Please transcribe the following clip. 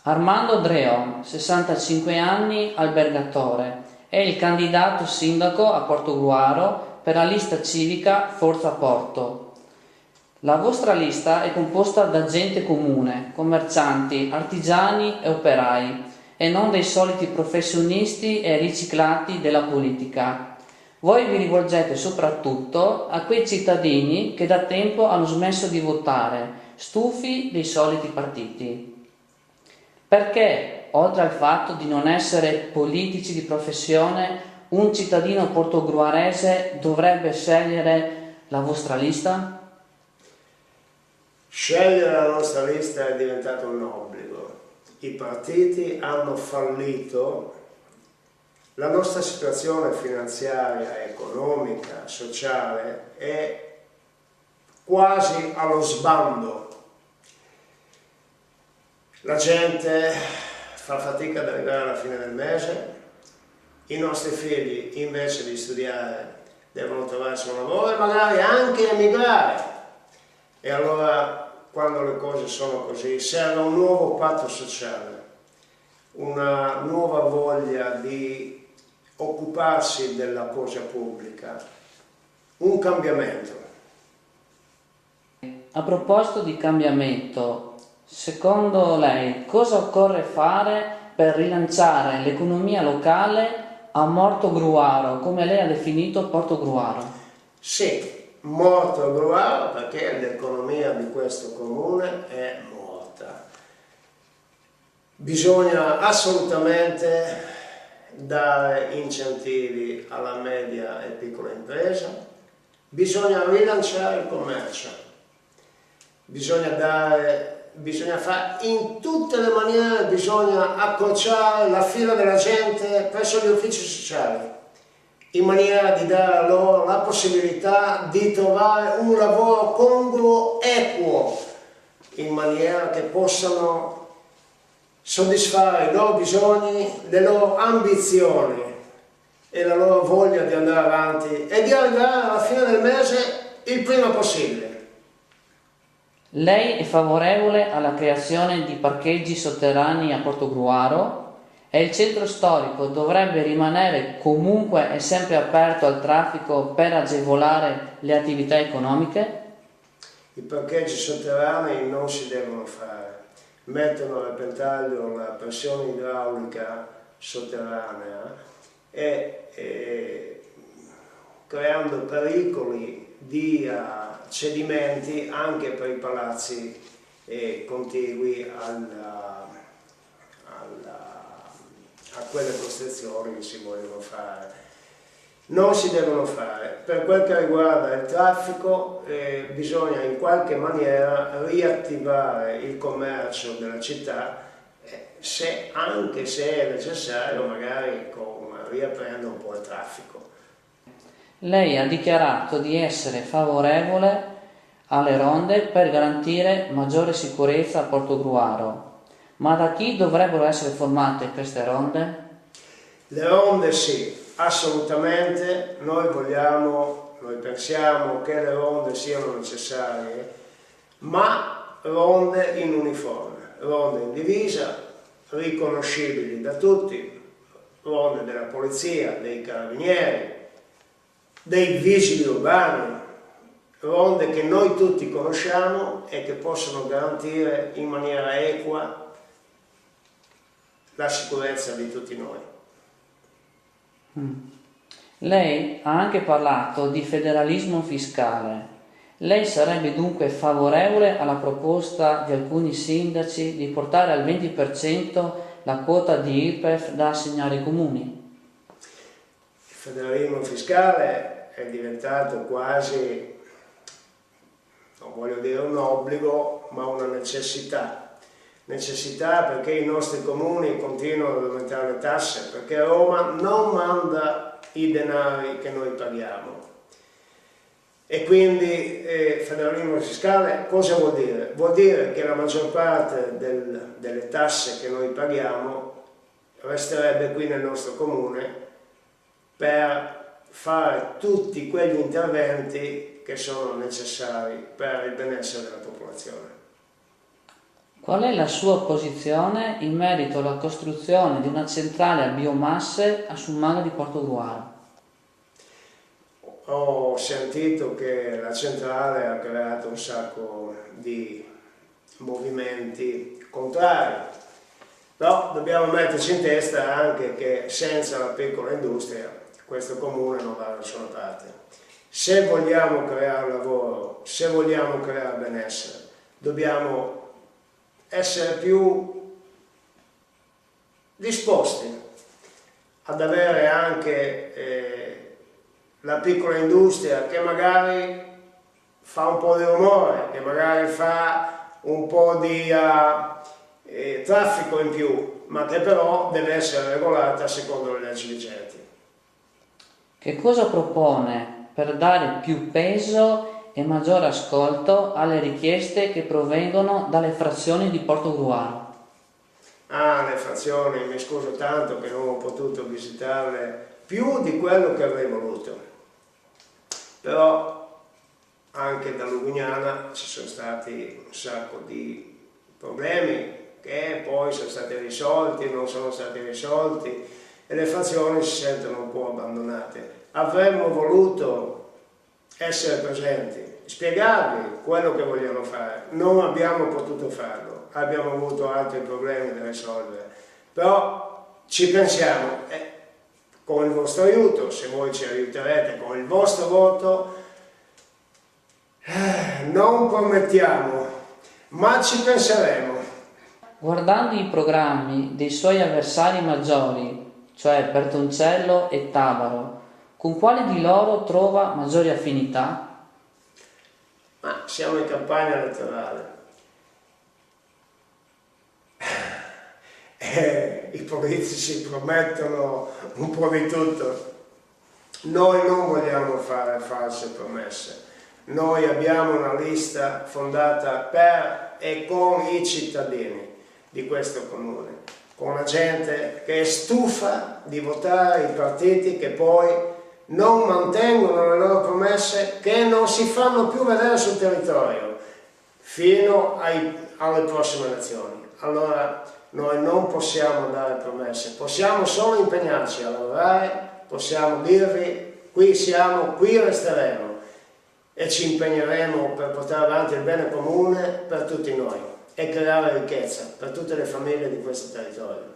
Armando Dreon, 65 anni, albergatore, è il candidato sindaco a Portogruaro per la lista civica Forza Porto. La vostra lista è composta da gente comune, commercianti, artigiani e operai, e non dei soliti professionisti e riciclati della politica. Voi vi rivolgete soprattutto a quei cittadini che da tempo hanno smesso di votare, stufi dei soliti partiti. Perché, oltre al fatto di non essere politici di professione, un cittadino portogruarese dovrebbe scegliere la vostra lista? Scegliere la nostra lista è diventato un obbligo. I partiti hanno fallito, la nostra situazione finanziaria, economica, sociale è quasi allo sbando. La gente fa fatica ad arrivare alla fine del mese, i nostri figli invece di studiare devono trovarsi un lavoro e magari anche emigrare. E allora, quando le cose sono così, serve un nuovo patto sociale, una nuova voglia di occuparsi della cosa pubblica, un cambiamento. A proposito di cambiamento, secondo lei cosa occorre fare per rilanciare l'economia locale a Portogruaro, come lei ha definito Portogruaro? Sì, morto Gruaro perché l'economia di questo comune è morta. Bisogna assolutamente dare incentivi alla media e piccola impresa, bisogna rilanciare il commercio, bisogna fare in tutte le maniere, bisogna accorciare la fila della gente presso gli uffici sociali, in maniera di dare loro la possibilità di trovare un lavoro congruo, equo, in maniera che possano soddisfare i loro bisogni, le loro ambizioni e la loro voglia di andare avanti e di arrivare alla fine del mese il prima possibile. Lei è favorevole alla creazione di parcheggi sotterranei a Portogruaro e il centro storico dovrebbe rimanere comunque e sempre aperto al traffico per agevolare le attività economiche? I parcheggi sotterranei non si devono fare, mettono a repentaglio la pressione idraulica sotterranea e creando pericoli di cedimenti anche per i palazzi contigui a quelle costruzioni che si vogliono fare. Non si devono fare. Per quel che riguarda il traffico bisogna in qualche maniera riattivare il commercio della città, anche se è necessario, magari riaprendo un po' il traffico. Lei ha dichiarato di essere favorevole alle ronde per garantire maggiore sicurezza a Portogruaro. Ma da chi dovrebbero essere formate queste ronde? Le ronde sì, assolutamente, noi pensiamo che le ronde siano necessarie, ma ronde in uniforme, ronde in divisa, riconoscibili da tutti, ronde della polizia, dei carabinieri, dei vigili urbani, ronde che noi tutti conosciamo e che possono garantire in maniera equa la sicurezza di tutti noi. Lei ha anche parlato di federalismo fiscale. Lei sarebbe dunque favorevole alla proposta di alcuni sindaci di portare al 20% la quota di IRPEF da assegnare ai comuni? Il federalismo fiscale è diventato quasi, non voglio dire un obbligo, ma una necessità. Necessità perché i nostri comuni continuano ad aumentare le tasse, perché Roma non manda i denari che noi paghiamo. E quindi federalismo fiscale cosa vuol dire? Vuol dire che la maggior parte delle tasse che noi paghiamo resterebbe qui nel nostro comune per fare tutti quegli interventi che sono necessari per il benessere della popolazione. Qual è la sua posizione in merito alla costruzione di una centrale a biomasse a Summaga di Portogruaro? Ho sentito che la centrale ha creato un sacco di movimenti contrari, però dobbiamo metterci in testa anche che senza la piccola industria questo comune non va da nessuna parte. Se vogliamo creare lavoro, se vogliamo creare benessere, dobbiamo essere più disposti ad avere anche la piccola industria che magari fa un po' di rumore, che magari fa un po' di traffico in più, ma che però deve essere regolata secondo le leggi vigenti. Che cosa propone per dare più peso e maggiore ascolto alle richieste che provengono dalle frazioni di Portogruaro? Le frazioni, mi scuso tanto che non ho potuto visitarle più di quello che avrei voluto, però anche da Lugugnana ci sono stati un sacco di problemi che poi sono stati risolti, non sono stati risolti e le frazioni si sentono un po' abbandonate. Avremmo voluto essere presenti, spiegarvi quello che vogliamo fare, non abbiamo potuto farlo, abbiamo avuto altri problemi da risolvere, però ci pensiamo e con il vostro aiuto, se voi ci aiuterete con il vostro voto, non promettiamo, ma ci penseremo. Guardando i programmi dei suoi avversari maggiori, cioè Bertoncello e Tavaro, con quale di loro trova maggiori affinità? Ma siamo in campagna elettorale. I politici promettono un po' di tutto. Noi non vogliamo fare false promesse. Noi abbiamo una lista fondata per e con i cittadini di questo comune, con la gente che è stufa di votare i partiti che poi non mantengono le loro promesse, che non si fanno più vedere sul territorio fino alle prossime elezioni. Allora noi non possiamo dare promesse, possiamo solo impegnarci a lavorare, possiamo dirvi qui siamo, qui resteremo e ci impegneremo per portare avanti il bene comune per tutti noi e creare ricchezza per tutte le famiglie di questo territorio.